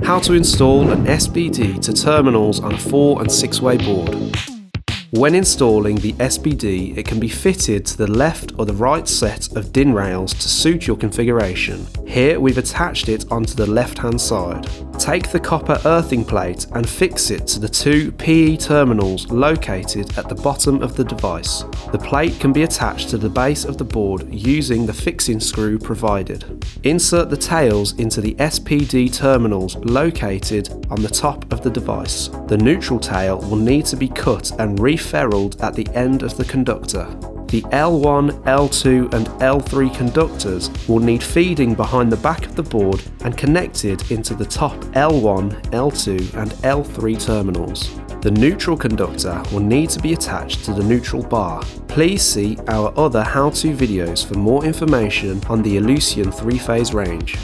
How to install an SPD to terminals on a 4- and 6-way board. When installing the SPD, it can be fitted to the left or the right set of DIN rails to suit your configuration. Here we've attached it onto the left-hand side. Take the copper earthing plate and fix it to the 2 PE terminals located at the bottom of the device. The plate can be attached to the base of the board using the fixing screw provided. Insert the tails into the SPD terminals located on the top of the device. The neutral tail will need to be cut and referruled at the end of the conductor. The L1, L2 and L3 conductors will need feeding behind the back of the board and connected into the top L1, L2 and L3 terminals. The neutral conductor will need to be attached to the neutral bar. Please see our other how-to videos for more information on the Illusion 3-phase range.